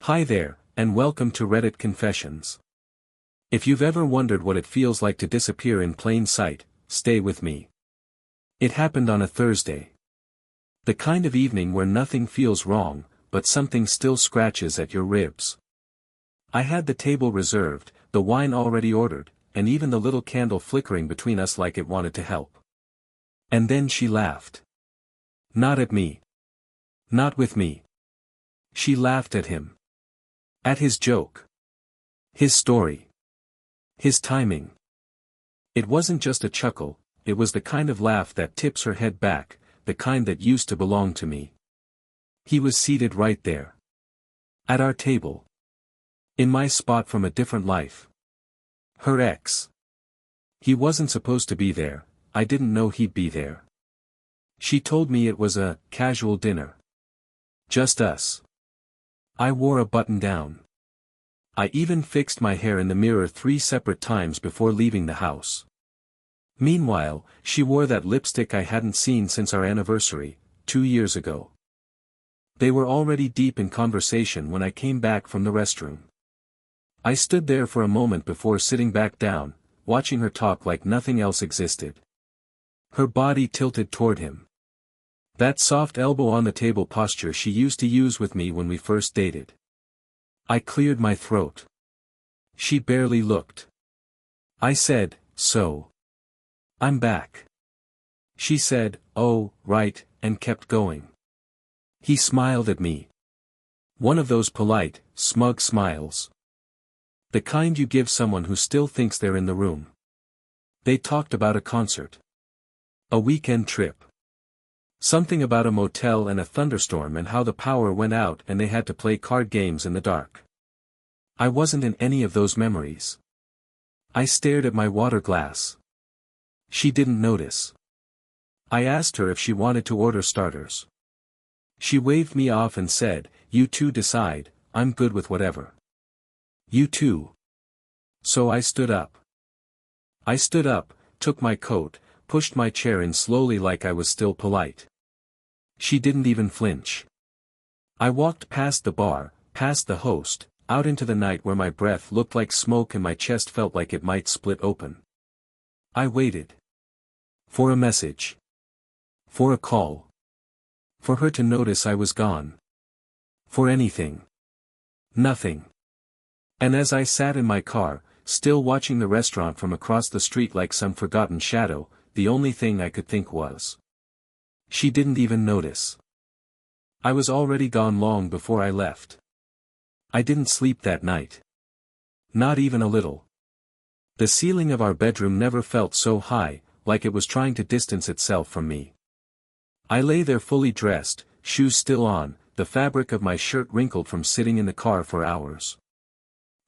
Hi there, and welcome to Reddit Confessions. If you've ever wondered what it feels like to disappear in plain sight, stay with me. It happened on a Thursday. The kind of evening where nothing feels wrong, but something still scratches at your ribs. I had the table reserved, the wine already ordered, and even the little candle flickering between us like it wanted to help. And then she laughed. Not at me. Not with me. She laughed at him. At his joke. His story. His timing. It wasn't just a chuckle, it was the kind of laugh that tips her head back, the kind that used to belong to me. He was seated right there. At our table. In my spot from a different life. Her ex. He wasn't supposed to be there, I didn't know he'd be there. She told me it was a casual dinner. Just us. I wore a button down. I even fixed my hair in the mirror 3 separate times before leaving the house. Meanwhile, she wore that lipstick I hadn't seen since our anniversary, 2 years ago. They were already deep in conversation when I came back from the restroom. I stood there for a moment before sitting back down, watching her talk like nothing else existed. Her body tilted toward him. That soft elbow on the table posture she used to use with me when we first dated. I cleared my throat. She barely looked. I said, "So. I'm back." She said, "Oh, right," and kept going. He smiled at me. One of those polite, smug smiles. The kind you give someone who still thinks they're in the room. They talked about a concert. A weekend trip. Something about a motel and a thunderstorm and how the power went out and they had to play card games in the dark. I wasn't in any of those memories. I stared at my water glass. She didn't notice. I asked her if she wanted to order starters. She waved me off and said, "You two decide, I'm good with whatever." You too. So I stood up. I stood up, took my coat, pushed my chair in slowly like I was still polite. She didn't even flinch. I walked past the bar, past the host, out into the night where my breath looked like smoke and my chest felt like it might split open. I waited. For a message. For a call. For her to notice I was gone. For anything. Nothing. And as I sat in my car, still watching the restaurant from across the street like some forgotten shadow, the only thing I could think was. She didn't even notice. I was already gone long before I left. I didn't sleep that night. Not even a little. The ceiling of our bedroom never felt so high, like it was trying to distance itself from me. I lay there fully dressed, shoes still on, the fabric of my shirt wrinkled from sitting in the car for hours.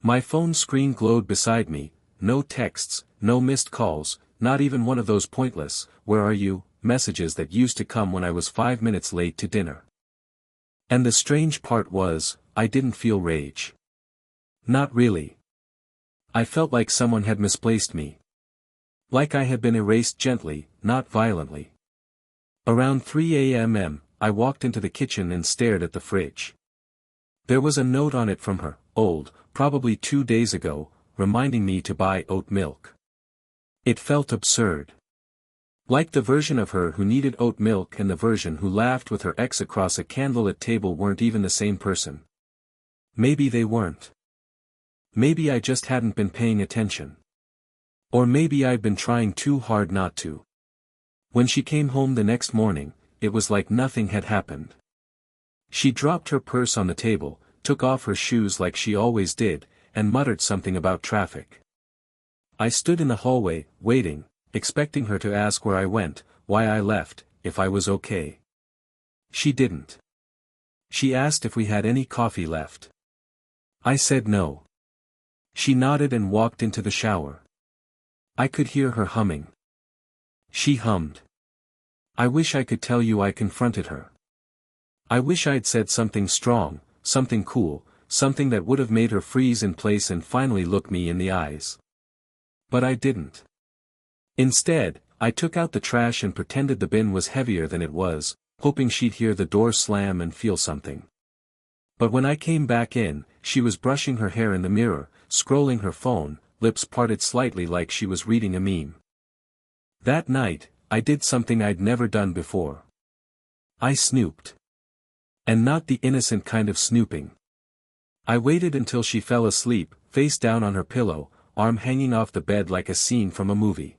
My phone screen glowed beside me, no texts, no missed calls, not even one of those pointless, "Where are you?" messages that used to come when I was 5 minutes late to dinner. And the strange part was, I didn't feel rage. Not really. I felt like someone had misplaced me. Like I had been erased gently, not violently. Around 3 a.m. I walked into the kitchen and stared at the fridge. There was a note on it from her, old, probably 2 days ago, reminding me to buy oat milk. It felt absurd. Like the version of her who needed oat milk and the version who laughed with her ex across a candlelit table weren't even the same person. Maybe they weren't. Maybe I just hadn't been paying attention. Or maybe I'd been trying too hard not to. When she came home the next morning, it was like nothing had happened. She dropped her purse on the table, took off her shoes like she always did, and muttered something about traffic. I stood in the hallway, waiting, expecting her to ask where I went, why I left, if I was okay. She didn't. She asked if we had any coffee left. I said no. She nodded and walked into the shower. I could hear her humming. She hummed. I wish I could tell you I confronted her. I wish I'd said something strong, something cool, something that would have made her freeze in place and finally look me in the eyes. But I didn't. Instead, I took out the trash and pretended the bin was heavier than it was, hoping she'd hear the door slam and feel something. But when I came back in, she was brushing her hair in the mirror, scrolling her phone, lips parted slightly like she was reading a meme. That night, I did something I'd never done before. I snooped. And not the innocent kind of snooping. I waited until she fell asleep, face down on her pillow, arm hanging off the bed like a scene from a movie.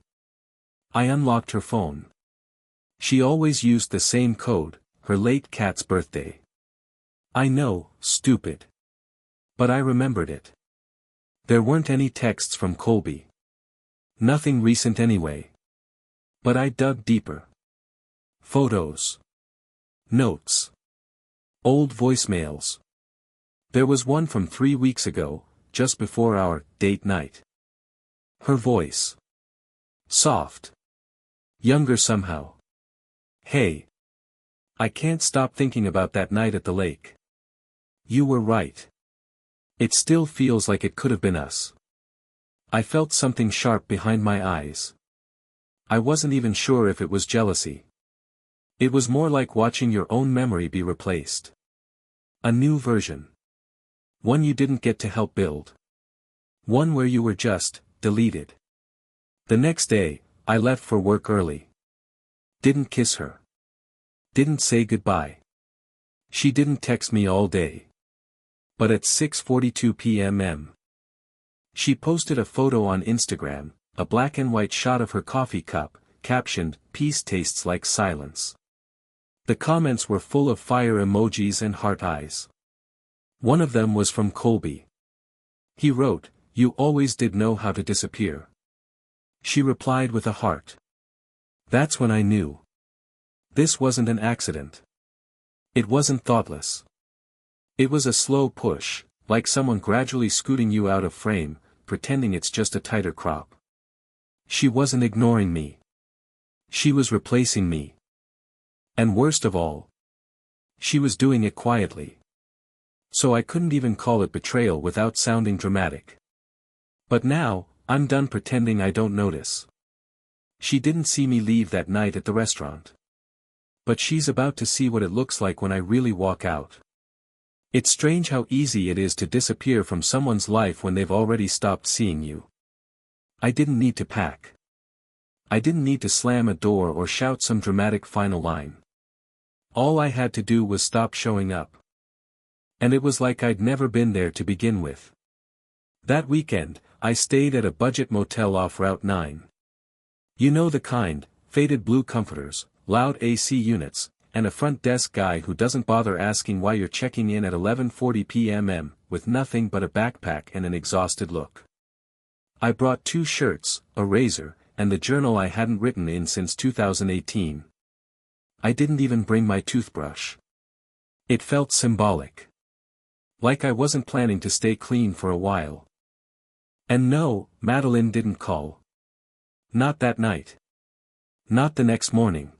I unlocked her phone. She always used the same code, her late cat's birthday. I know, stupid. But I remembered it. There weren't any texts from Colby. Nothing recent anyway. But I dug deeper. Photos. Notes. Old voicemails. There was one from 3 weeks ago, just before our date night. Her voice. Soft. Younger somehow. Hey. I can't stop thinking about that night at the lake. You were right. It still feels like it could have been us. I felt something sharp behind my eyes. I wasn't even sure if it was jealousy. It was more like watching your own memory be replaced. A new version. One you didn't get to help build. One where you were just deleted. The next day, I left for work early. Didn't kiss her. Didn't say goodbye. She didn't text me all day. But at 6:42 p.m. she posted a photo on Instagram, a black and white shot of her coffee cup, captioned, "Peace tastes like silence." The comments were full of fire emojis and heart eyes. One of them was from Colby. He wrote, "You always did know how to disappear." She replied with a heart. That's when I knew. This wasn't an accident. It wasn't thoughtless. It was a slow push, like someone gradually scooting you out of frame, pretending it's just a tighter crop. She wasn't ignoring me. She was replacing me. And worst of all, she was doing it quietly. So I couldn't even call it betrayal without sounding dramatic. But now, I'm done pretending I don't notice. She didn't see me leave that night at the restaurant. But she's about to see what it looks like when I really walk out. It's strange how easy it is to disappear from someone's life when they've already stopped seeing you. I didn't need to pack. I didn't need to slam a door or shout some dramatic final line. All I had to do was stop showing up. And it was like I'd never been there to begin with. That weekend, I stayed at a budget motel off Route 9. You know the kind, faded blue comforters, loud AC units, and a front desk guy who doesn't bother asking why you're checking in at 11:40 p.m. with nothing but a backpack and an exhausted look. I brought 2 shirts, a razor, and the journal I hadn't written in since 2018. I didn't even bring my toothbrush. It felt symbolic. Like I wasn't planning to stay clean for a while. And no, Madeline didn't call. Not that night. Not the next morning.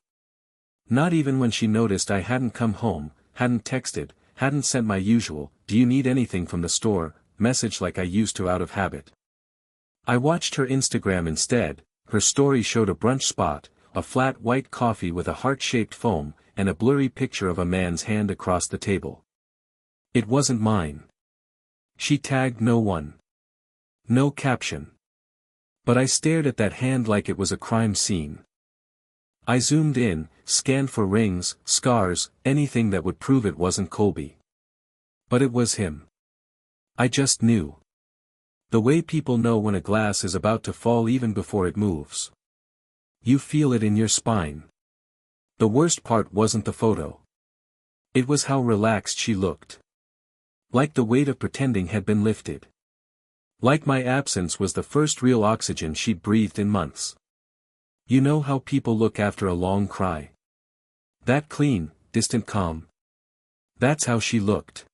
Not even when she noticed I hadn't come home, hadn't texted, hadn't sent my usual, "Do you need anything from the store?" message like I used to out of habit. I watched her Instagram instead. Her story showed a brunch spot, a flat white coffee with a heart-shaped foam, and a blurry picture of a man's hand across the table. It wasn't mine. She tagged no one. No caption. But I stared at that hand like it was a crime scene. I zoomed in, scanned for rings, scars, anything that would prove it wasn't Colby. But it was him. I just knew. The way people know when a glass is about to fall even before it moves. You feel it in your spine. The worst part wasn't the photo. It was how relaxed she looked. Like the weight of pretending had been lifted. Like my absence was the first real oxygen she'd breathed in months. You know how people look after a long cry? That clean, distant calm. That's how she looked.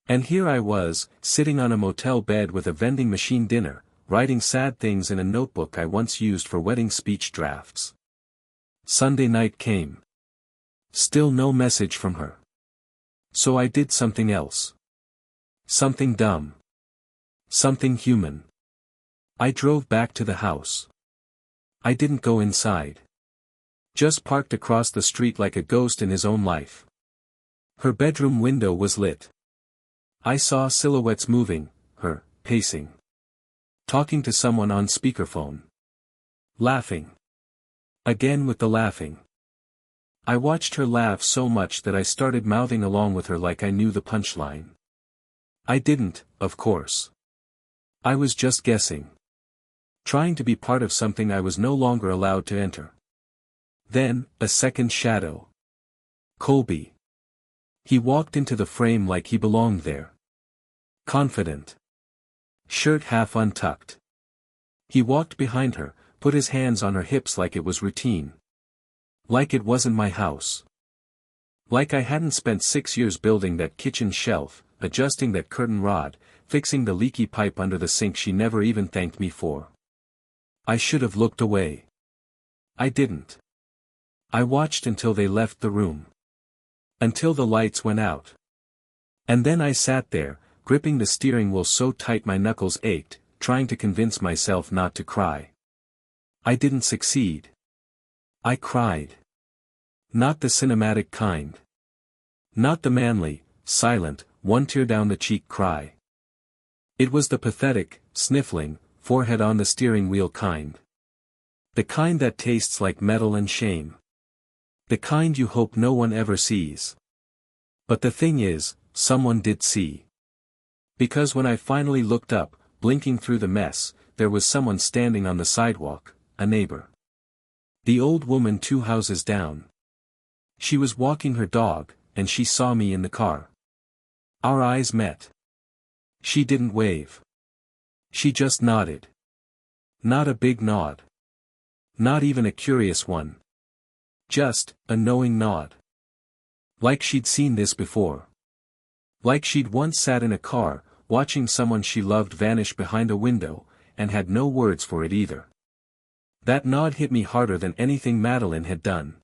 And here I was, sitting on a motel bed with a vending machine dinner, writing sad things in a notebook I once used for wedding speech drafts. Sunday night came. Still no message from her. So I did something else. Something dumb. Something human. I drove back to the house. I didn't go inside. Just parked across the street like a ghost in his own life. Her bedroom window was lit. I saw silhouettes moving, her, pacing. Talking to someone on speakerphone. Laughing. Again with the laughing. I watched her laugh so much that I started mouthing along with her like I knew the punchline. I didn't, of course. I was just guessing. Trying to be part of something I was no longer allowed to enter. Then, a second shadow. Colby. He walked into the frame like he belonged there. Confident. Shirt half untucked. He walked behind her, put his hands on her hips like it was routine. Like it wasn't my house. Like I hadn't spent 6 years building that kitchen shelf, adjusting that curtain rod, fixing the leaky pipe under the sink she never even thanked me for. I should have looked away. I didn't. I watched until they left the room. Until the lights went out. And then I sat there, gripping the steering wheel so tight my knuckles ached, trying to convince myself not to cry. I didn't succeed. I cried. Not the cinematic kind. Not the manly, silent, one tear down the cheek cry. It was the pathetic, sniffling, forehead on the steering wheel kind. The kind that tastes like metal and shame. The kind you hope no one ever sees. But the thing is, someone did see. Because when I finally looked up, blinking through the mess, there was someone standing on the sidewalk, a neighbor. The old woman 2 houses down. She was walking her dog, and she saw me in the car. Our eyes met. She didn't wave. She just nodded. Not a big nod. Not even a curious one. Just, a knowing nod. Like she'd seen this before. Like she'd once sat in a car, watching someone she loved vanish behind a window, and had no words for it either. That nod hit me harder than anything Madeline had done.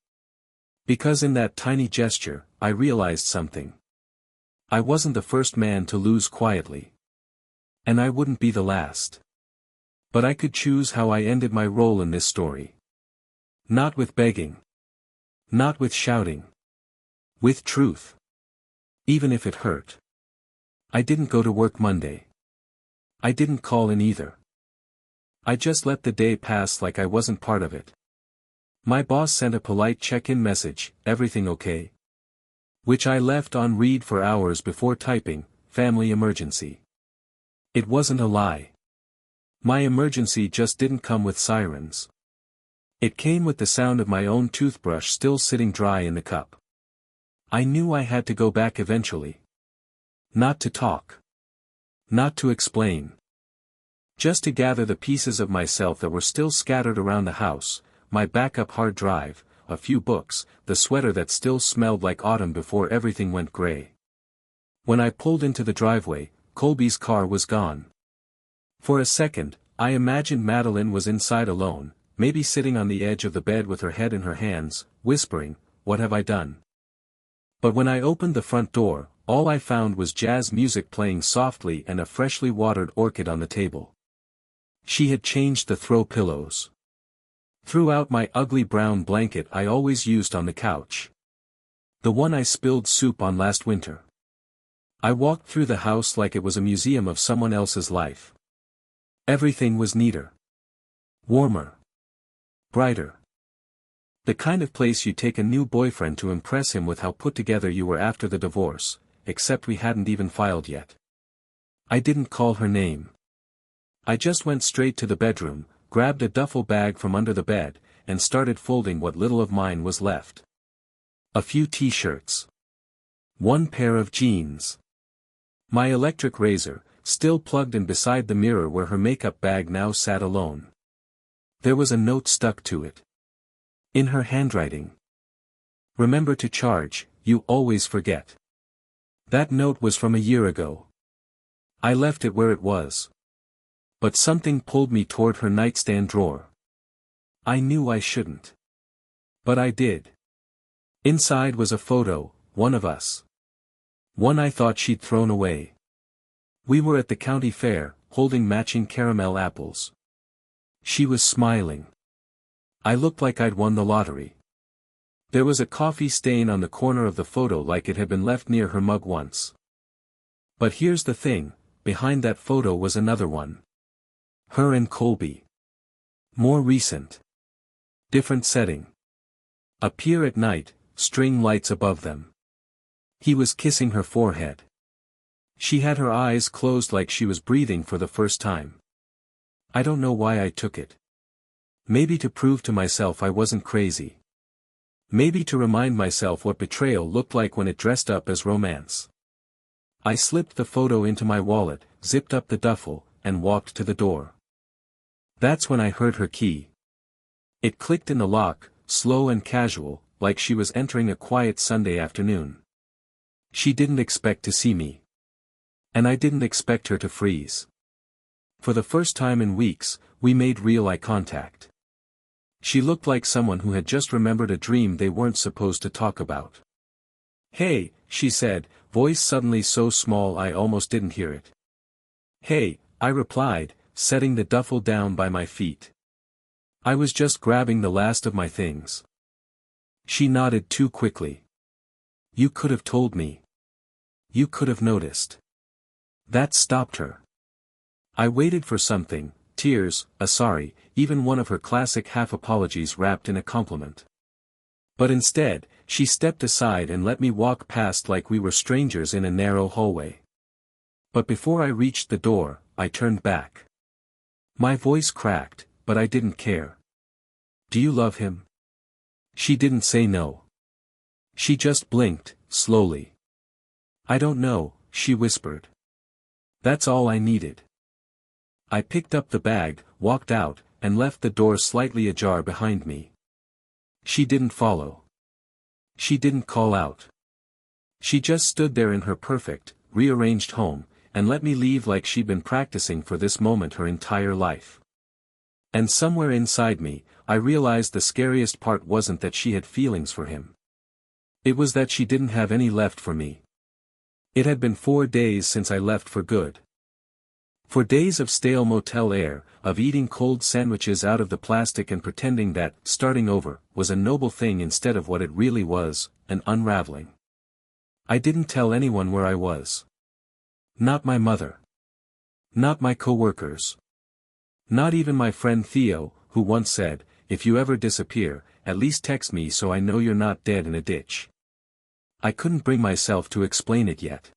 Because in that tiny gesture, I realized something. I wasn't the first man to lose quietly. And I wouldn't be the last. But I could choose how I ended my role in this story. Not with begging. Not with shouting. With truth. Even if it hurt. I didn't go to work Monday. I didn't call in either. I just let the day pass like I wasn't part of it. My boss sent a polite check-in message, "Everything okay?" Which I left on read for hours before typing, "Family emergency." It wasn't a lie. My emergency just didn't come with sirens. It came with the sound of my own toothbrush still sitting dry in the cup. I knew I had to go back eventually. Not to talk. Not to explain. Just to gather the pieces of myself that were still scattered around the house, my backup hard drive, a few books, the sweater that still smelled like autumn before everything went gray. When I pulled into the driveway, Colby's car was gone. For a second, I imagined Madeline was inside alone, maybe sitting on the edge of the bed with her head in her hands, whispering, "What have I done?" But when I opened the front door, all I found was jazz music playing softly and a freshly watered orchid on the table. She had changed the throw pillows. Threw out my ugly brown blanket I always used on the couch. The one I spilled soup on last winter. I walked through the house like it was a museum of someone else's life. Everything was neater. Warmer. Brighter. The kind of place you take a new boyfriend to impress him with how put together you were after the divorce, except we hadn't even filed yet. I didn't call her name. I just went straight to the bedroom, grabbed a duffel bag from under the bed, and started folding what little of mine was left. A few t-shirts. 1 pair of jeans. My electric razor, still plugged in beside the mirror where her makeup bag now sat alone. There was a note stuck to it. In her handwriting. "Remember to charge, you always forget." That note was from a year ago. I left it where it was. But something pulled me toward her nightstand drawer. I knew I shouldn't. But I did. Inside was a photo, one of us. One I thought she'd thrown away. We were at the county fair, holding matching caramel apples. She was smiling. I looked like I'd won the lottery. There was a coffee stain on the corner of the photo like it had been left near her mug once. But here's the thing, behind that photo was another one. Her and Colby. More recent. Different setting. A pier at night, string lights above them. He was kissing her forehead. She had her eyes closed like she was breathing for the first time. I don't know why I took it. Maybe to prove to myself I wasn't crazy. Maybe to remind myself what betrayal looked like when it dressed up as romance. I slipped the photo into my wallet, zipped up the duffel, and walked to the door. That's when I heard her key. It clicked in the lock, slow and casual, like she was entering a quiet Sunday afternoon. She didn't expect to see me. And I didn't expect her to freeze. For the first time in weeks, we made real eye contact. She looked like someone who had just remembered a dream they weren't supposed to talk about. "Hey," she said, voice suddenly so small I almost didn't hear it. "Hey," I replied, setting the duffel down by my feet. I was just grabbing the last of my things. She nodded too quickly. "You could have told me. You could have noticed." That stopped her. I waited for something, tears, a sorry, even one of her classic half-apologies wrapped in a compliment. But instead, she stepped aside and let me walk past like we were strangers in a narrow hallway. But before I reached the door, I turned back. My voice cracked, but I didn't care. "Do you love him?" She didn't say no. She just blinked, slowly. "I don't know," she whispered. That's all I needed. I picked up the bag, walked out, and left the door slightly ajar behind me. She didn't follow. She didn't call out. She just stood there in her perfect, rearranged home, and let me leave like she'd been practicing for this moment her entire life. And somewhere inside me, I realized the scariest part wasn't that she had feelings for him. It was that she didn't have any left for me. It had been 4 days since I left for good. 4 days of stale motel air, of eating cold sandwiches out of the plastic and pretending that, starting over, was a noble thing instead of what it really was, an unraveling. I didn't tell anyone where I was. Not my mother. Not my coworkers. Not even my friend Theo, who once said, "If you ever disappear, at least text me so I know you're not dead in a ditch." I couldn't bring myself to explain it yet.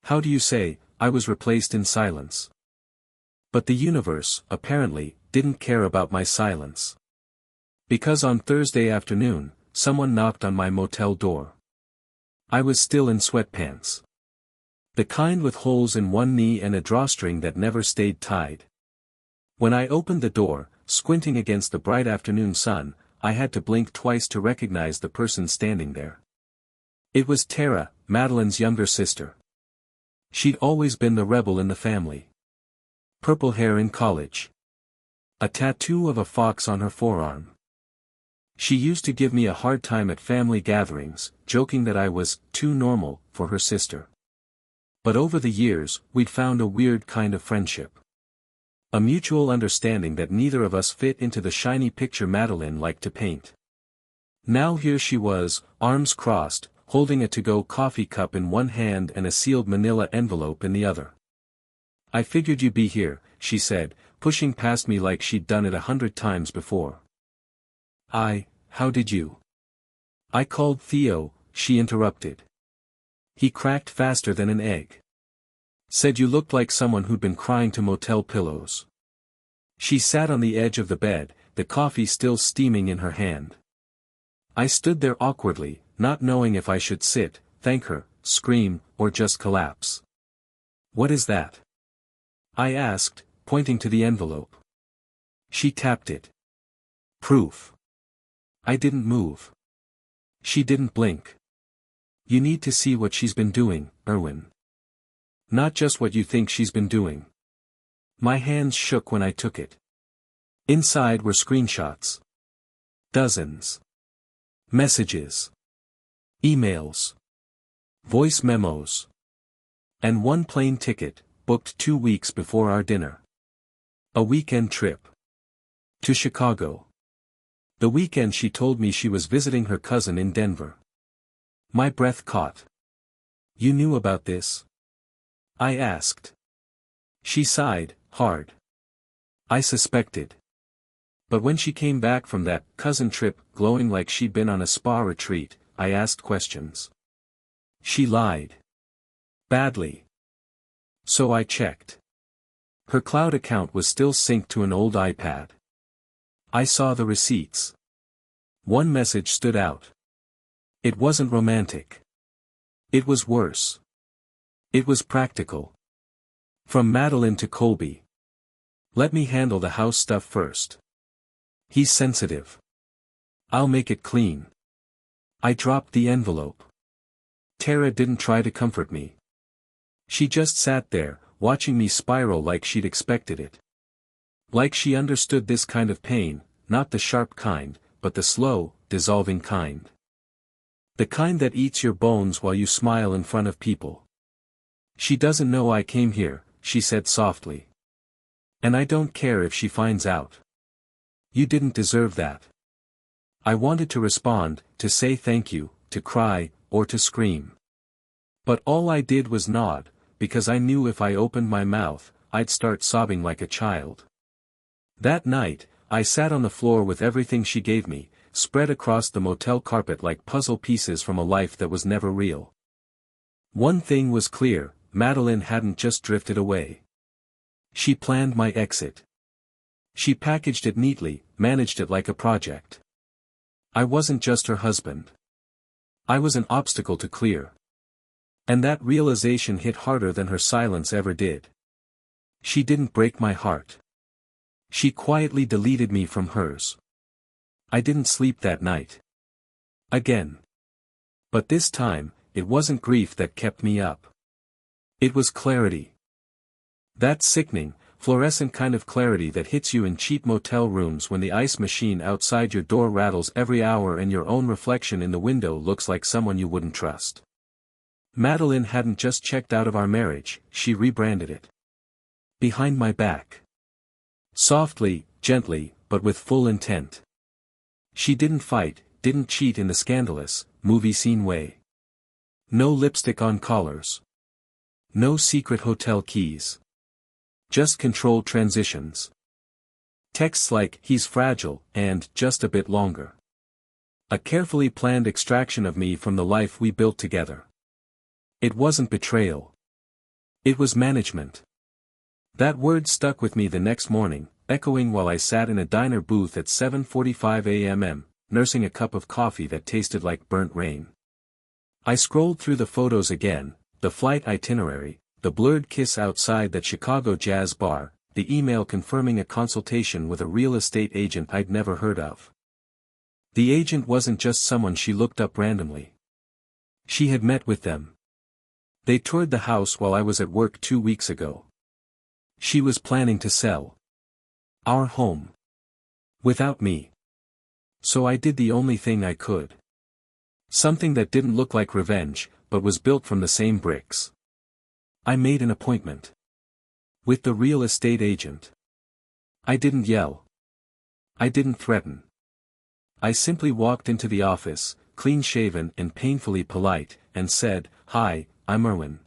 How do you say, I was replaced in silence? But the universe, apparently, didn't care about my silence. Because on Thursday afternoon, someone knocked on my motel door. I was still in sweatpants. The kind with holes in one knee and a drawstring that never stayed tied. When I opened the door, squinting against the bright afternoon sun, I had to blink twice to recognize the person standing there. It was Tara, Madeline's younger sister. She'd always been the rebel in the family. Purple hair in college. A tattoo of a fox on her forearm. She used to give me a hard time at family gatherings, joking that I was too normal for her sister. But over the years, we'd found a weird kind of friendship. A mutual understanding that neither of us fit into the shiny picture Madeline liked to paint. Now here she was, arms crossed, holding a to-go coffee cup in one hand and a sealed manila envelope in the other. "I figured you'd be here," she said, pushing past me like she'd done it 100 times before. How did you?" "I called Theo," she interrupted. He cracked faster than an egg. "Said you looked like someone who'd been crying to motel pillows." She sat on the edge of the bed, the coffee still steaming in her hand. I stood there awkwardly, not knowing if I should sit, thank her, scream, or just collapse. "What is that?" I asked, pointing to the envelope. She tapped it. "Proof." I didn't move. She didn't blink. "You need to see what she's been doing, Irwin. Not just what you think she's been doing." My hands shook when I took it. Inside were screenshots. Dozens. Messages. Emails. Voice memos. And one plane ticket, booked 2 weeks before our dinner. A weekend trip. To Chicago. The weekend she told me she was visiting her cousin in Denver. My breath caught. "You knew about this?" I asked. She sighed, hard. I suspected. But when she came back from that cousin trip, glowing like she'd been on a spa retreat, I asked questions. She lied. Badly. So I checked. Her cloud account was still synced to an old iPad. I saw the receipts. One message stood out. It wasn't romantic. It was worse. It was practical. From Madeline to Colby. Let me handle the house stuff first. He's sensitive. I'll make it clean. I dropped the envelope. Tara didn't try to comfort me. She just sat there, watching me spiral like she'd expected it. Like she understood this kind of pain, not the sharp kind, but the slow, dissolving kind. The kind that eats your bones while you smile in front of people. She doesn't know I came here, she said softly. And I don't care if she finds out. You didn't deserve that. I wanted to respond, to say thank you, to cry, or to scream. But all I did was nod, because I knew if I opened my mouth, I'd start sobbing like a child. That night, I sat on the floor with everything she gave me, spread across the motel carpet like puzzle pieces from a life that was never real. One thing was clear, Madeline hadn't just drifted away. She planned my exit. She packaged it neatly, managed it like a project. I wasn't just her husband. I was an obstacle to clear. And that realization hit harder than her silence ever did. She didn't break my heart. She quietly deleted me from hers. I didn't sleep that night. Again. But this time, it wasn't grief that kept me up. It was clarity. That sickening, fluorescent kind of clarity that hits you in cheap motel rooms when the ice machine outside your door rattles every hour and your own reflection in the window looks like someone you wouldn't trust. Madeline hadn't just checked out of our marriage, she rebranded it. Behind my back. Softly, gently, but with full intent. She didn't fight, didn't cheat in the scandalous, movie scene way. No lipstick on collars. No secret hotel keys. Just controlled transitions. Texts like, he's fragile, and, just a bit longer. A carefully planned extraction of me from the life we built together. It wasn't betrayal. It was management. That word stuck with me the next morning, echoing while I sat in a diner booth at 7:45 a.m., nursing a cup of coffee that tasted like burnt rain. I scrolled through the photos again, the flight itinerary, the blurred kiss outside that Chicago jazz bar, the email confirming a consultation with a real estate agent I'd never heard of. The agent wasn't just someone she looked up randomly. She had met with them. They toured the house while I was at work 2 weeks ago. She was planning to sell our home. Without me. So I did the only thing I could. Something that didn't look like revenge, but was built from the same bricks. I made an appointment. With the real estate agent. I didn't yell. I didn't threaten. I simply walked into the office, clean-shaven and painfully polite, and said, "Hi, I'm Irwin.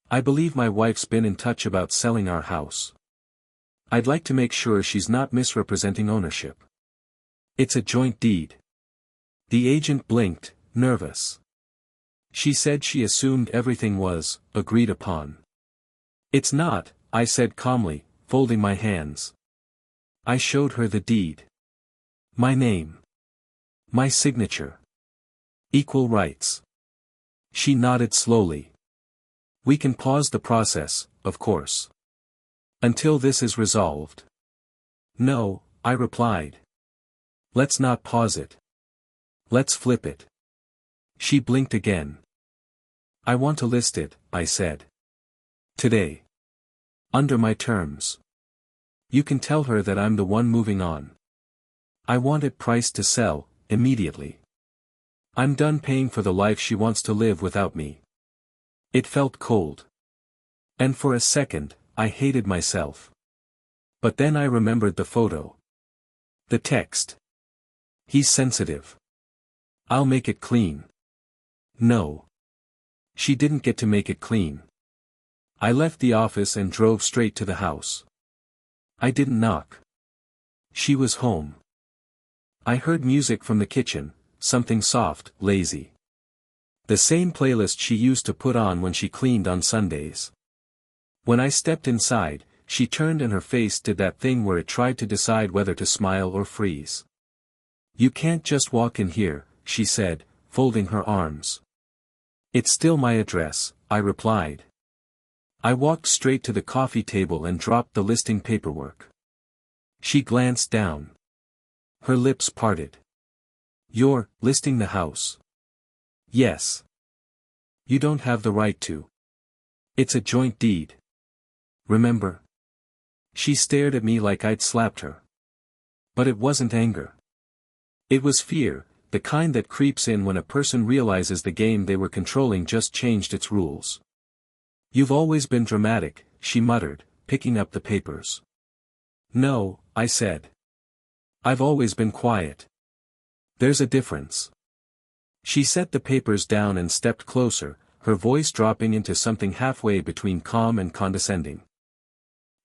I believe my wife's been in touch about selling our house. I'd like to make sure she's not misrepresenting ownership. It's a joint deed." The agent blinked, nervous. She said she assumed everything was agreed upon. "It's not," I said calmly, folding my hands. I showed her the deed. My name. My signature. Equal rights. She nodded slowly. "We can pause the process, of course. Until this is resolved." "No," I replied. "Let's not pause it. Let's flip it." She blinked again. "I want to list it," I said. "Today. Under my terms. You can tell her that I'm the one moving on. I want it priced to sell, immediately. I'm done paying for the life she wants to live without me." It felt cold. And for a second, I hated myself. But then I remembered the photo. The text. "He's sensitive. I'll make it clean." No. She didn't get to make it clean. I left the office and drove straight to the house. I didn't knock. She was home. I heard music from the kitchen, something soft, lazy. The same playlist she used to put on when she cleaned on Sundays. When I stepped inside, she turned and her face did that thing where it tried to decide whether to smile or freeze. "You can't just walk in here," she said, folding her arms. "It's still my address," I replied. I walked straight to the coffee table and dropped the listing paperwork. She glanced down. Her lips parted. "You're listing the house?" "Yes." "You don't have the right to. It's a joint deed. Remember?" She stared at me like I'd slapped her. But it wasn't anger. It was fear, the kind that creeps in when a person realizes the game they were controlling just changed its rules. "You've always been dramatic," she muttered, picking up the papers. "No," I said. "I've always been quiet. There's a difference." She set the papers down and stepped closer, her voice dropping into something halfway between calm and condescending.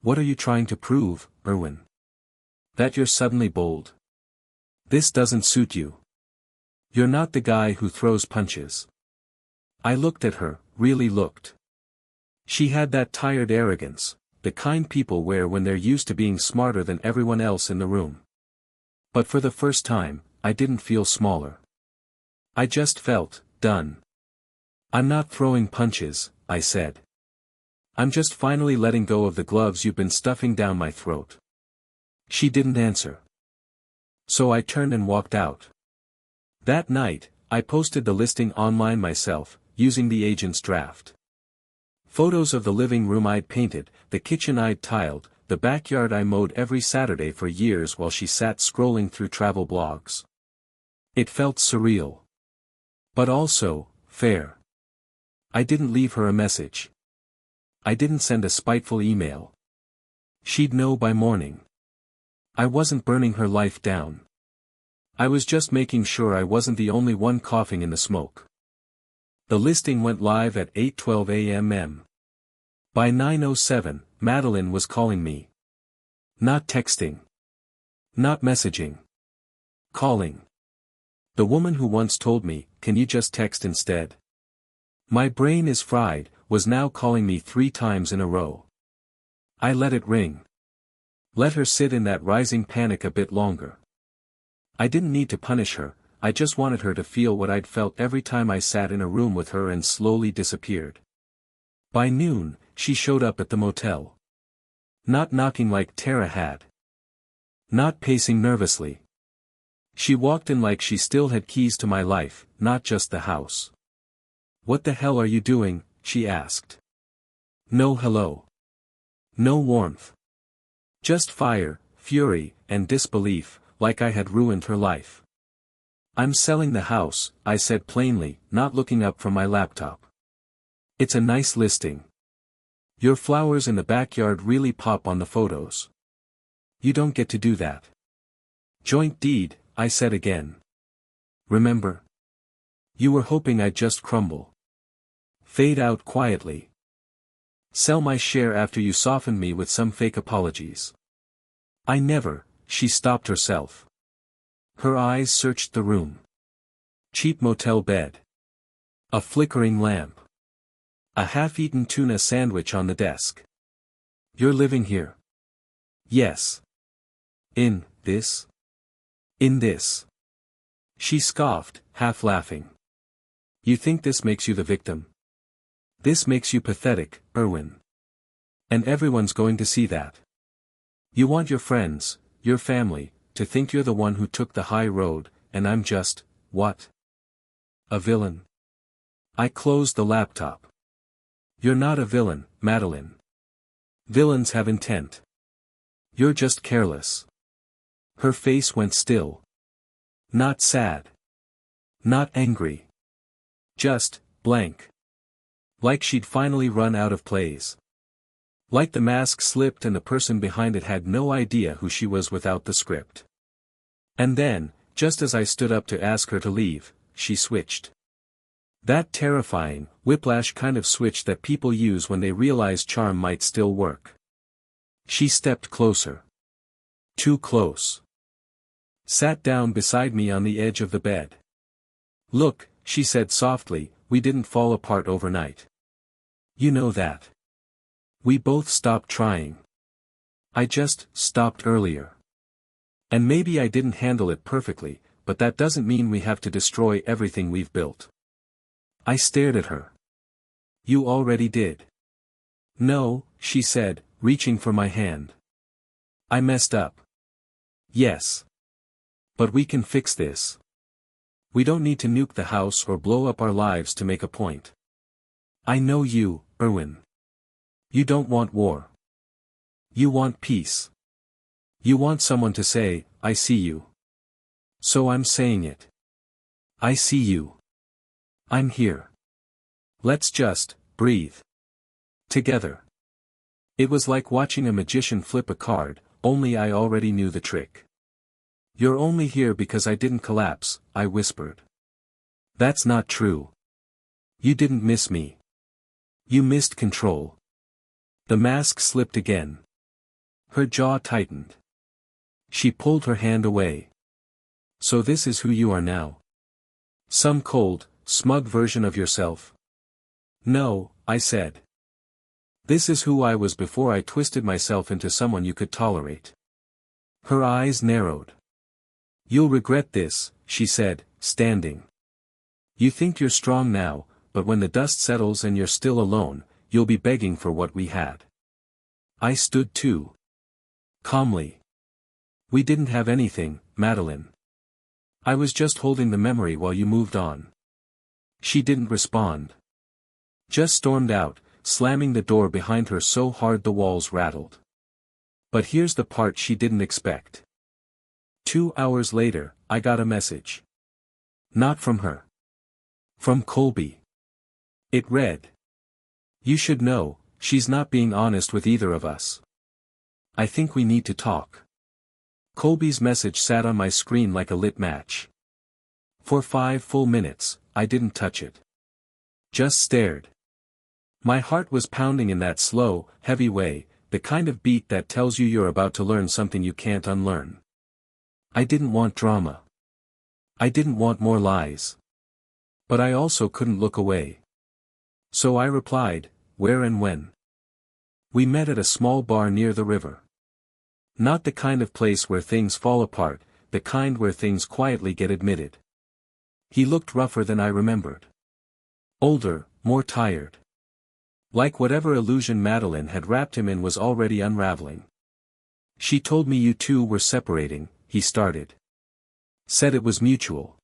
"What are you trying to prove, Irwin? That you're suddenly bold? This doesn't suit you. You're not the guy who throws punches." I looked at her, really looked. She had that tired arrogance, the kind people wear when they're used to being smarter than everyone else in the room. But for the first time, I didn't feel smaller. I just felt done. "I'm not throwing punches," I said. "I'm just finally letting go of the gloves you've been stuffing down my throat." She didn't answer. So I turned and walked out. That night, I posted the listing online myself, using the agent's draft. Photos of the living room I'd painted, the kitchen I'd tiled, the backyard I mowed every Saturday for years while she sat scrolling through travel blogs. It felt surreal. But also, fair. I didn't leave her a message. I didn't send a spiteful email. She'd know by morning. I wasn't burning her life down. I was just making sure I wasn't the only one coughing in the smoke. The listing went live at 8:12 a.m. By 9:07, Madeline was calling me. Not texting. Not messaging. Calling. The woman who once told me, "Can you just text instead?" My brain is fried, was now calling me 3 times in a row. I let it ring. Let her sit in that rising panic a bit longer. I didn't need to punish her, I just wanted her to feel what I'd felt every time I sat in a room with her and slowly disappeared. By noon, she showed up at the motel. Not knocking like Tara had. Not pacing nervously. She walked in like she still had keys to my life, not just the house. "What the hell are you doing?" she asked. No hello. No warmth. Just fire, fury, and disbelief, like I had ruined her life. "I'm selling the house," I said plainly, not looking up from my laptop. "It's a nice listing. Your flowers in the backyard really pop on the photos. You don't get to do that." "Joint deed," I said again. "Remember? You were hoping I'd just crumble. Fade out quietly. Sell my share after you softened me with some fake apologies." "I never," she stopped herself. Her eyes searched the room. Cheap motel bed. A flickering lamp. A half-eaten tuna sandwich on the desk. "You're living here?" "Yes." In this?" "In this." She scoffed, half laughing. "You think this makes you the victim? This makes you pathetic, Irwin. And everyone's going to see that. You want your friends, your family, to think you're the one who took the high road, and I'm just, what? A villain." I closed the laptop. "You're not a villain, Madeline. Villains have intent. You're just careless." Her face went still. Not sad. Not angry. Just, blank. Like she'd finally run out of plays. Like the mask slipped and the person behind it had no idea who she was without the script. And then, just as I stood up to ask her to leave, she switched. That terrifying, whiplash kind of switch that people use when they realize charm might still work. She stepped closer. Too close. Sat down beside me on the edge of the bed. Look, she said softly, we didn't fall apart overnight. You know that. We both stopped trying. I just stopped earlier. And maybe I didn't handle it perfectly, but that doesn't mean we have to destroy everything we've built. I stared at her. You already did. No, she said, reaching for my hand. I messed up. Yes. But we can fix this. We don't need to nuke the house or blow up our lives to make a point. I know you, Irwin. You don't want war. You want peace. You want someone to say, I see you. So I'm saying it. I see you. I'm here. Let's just breathe. Together. It was like watching a magician flip a card, only I already knew the trick. You're only here because I didn't collapse, I whispered. That's not true. You didn't miss me. You missed control. The mask slipped again. Her jaw tightened. She pulled her hand away. So this is who you are now? Some cold, smug version of yourself? No, I said. This is who I was before I twisted myself into someone you could tolerate. Her eyes narrowed. You'll regret this, she said, standing. You think you're strong now, but when the dust settles and you're still alone, you'll be begging for what we had. I stood too. Calmly. We didn't have anything, Madeline. I was just holding the memory while you moved on. She didn't respond. Just stormed out, slamming the door behind her so hard the walls rattled. But here's the part she didn't expect. 2 hours later, I got a message. Not from her. From Colby. It read. You should know, she's not being honest with either of us. I think we need to talk. Colby's message sat on my screen like a lit match. For 5 full minutes, I didn't touch it. Just stared. My heart was pounding in that slow, heavy way, the kind of beat that tells you you're about to learn something you can't unlearn. I didn't want drama. I didn't want more lies. But I also couldn't look away. So I replied, where and when? We met at a small bar near the river. Not the kind of place where things fall apart, the kind where things quietly get admitted. He looked rougher than I remembered. Older, more tired. Like whatever illusion Madeline had wrapped him in was already unraveling. She told me you two were separating, he started. Said it was mutual.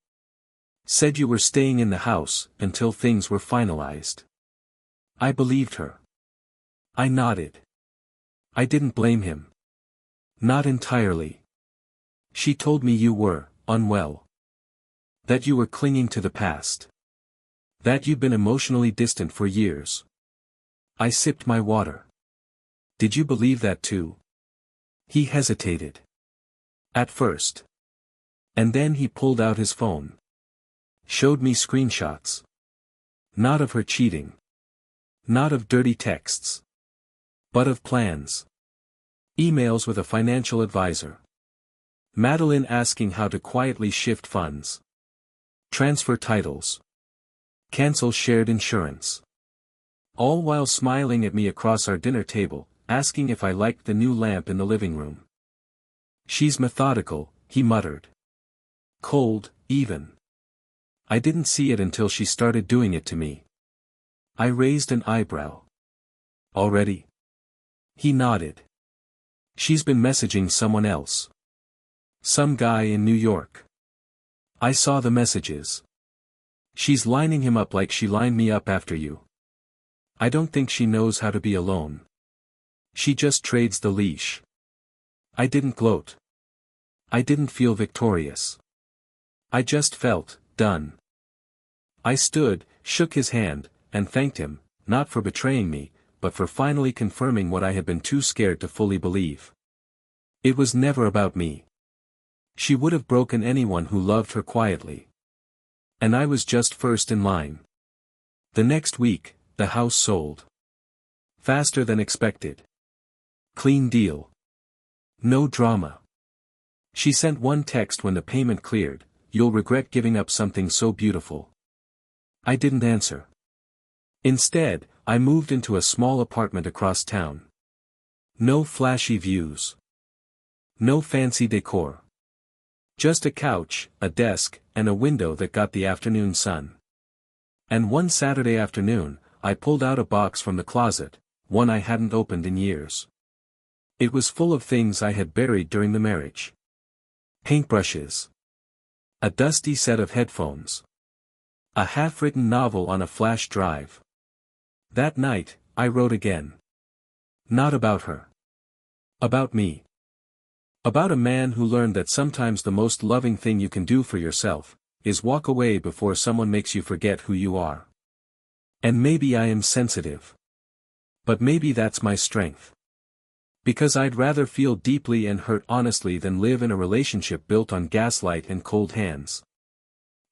Said you were staying in the house, until things were finalized. I believed her. I nodded. I didn't blame him. Not entirely. She told me you were unwell. That you were clinging to the past. That you'd been emotionally distant for years. I sipped my water. Did you believe that too? He hesitated. At first. And then he pulled out his phone. Showed me screenshots. Not of her cheating. Not of dirty texts. But of plans. Emails with a financial advisor. Madeline asking how to quietly shift funds. Transfer titles. Cancel shared insurance. All while smiling at me across our dinner table, asking if I liked the new lamp in the living room. She's methodical, he muttered. Cold, even. I didn't see it until she started doing it to me. I raised an eyebrow. Already? He nodded. She's been messaging someone else. Some guy in New York. I saw the messages. She's lining him up like she lined me up after you. I don't think she knows how to be alone. She just trades the leash. I didn't gloat. I didn't feel victorious. I just felt done. I stood, shook his hand, and thanked him, not for betraying me, but for finally confirming what I had been too scared to fully believe. It was never about me. She would have broken anyone who loved her quietly. And I was just first in line. The next week, the house sold. Faster than expected. Clean deal. No drama. She sent one text when the payment cleared: "You'll regret giving up something so beautiful." I didn't answer. Instead, I moved into a small apartment across town. No flashy views. No fancy decor. Just a couch, a desk, and a window that got the afternoon sun. And one Saturday afternoon, I pulled out a box from the closet, one I hadn't opened in years. It was full of things I had buried during the marriage. Paintbrushes. A dusty set of headphones. A half-written novel on a flash drive. That night, I wrote again. Not about her. About me. About a man who learned that sometimes the most loving thing you can do for yourself is walk away before someone makes you forget who you are. And maybe I am sensitive. But maybe that's my strength. Because I'd rather feel deeply and hurt honestly than live in a relationship built on gaslight and cold hands.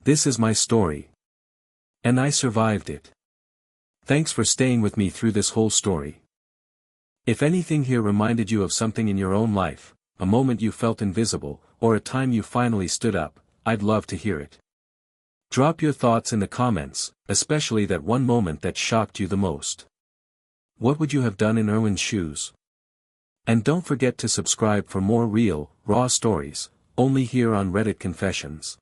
This is my story. And I survived it. Thanks for staying with me through this whole story. If anything here reminded you of something in your own life, a moment you felt invisible, or a time you finally stood up, I'd love to hear it. Drop your thoughts in the comments, especially that one moment that shocked you the most. What would you have done in Irwin's shoes? And don't forget to subscribe for more real, raw stories, only here on Reddit Confessions.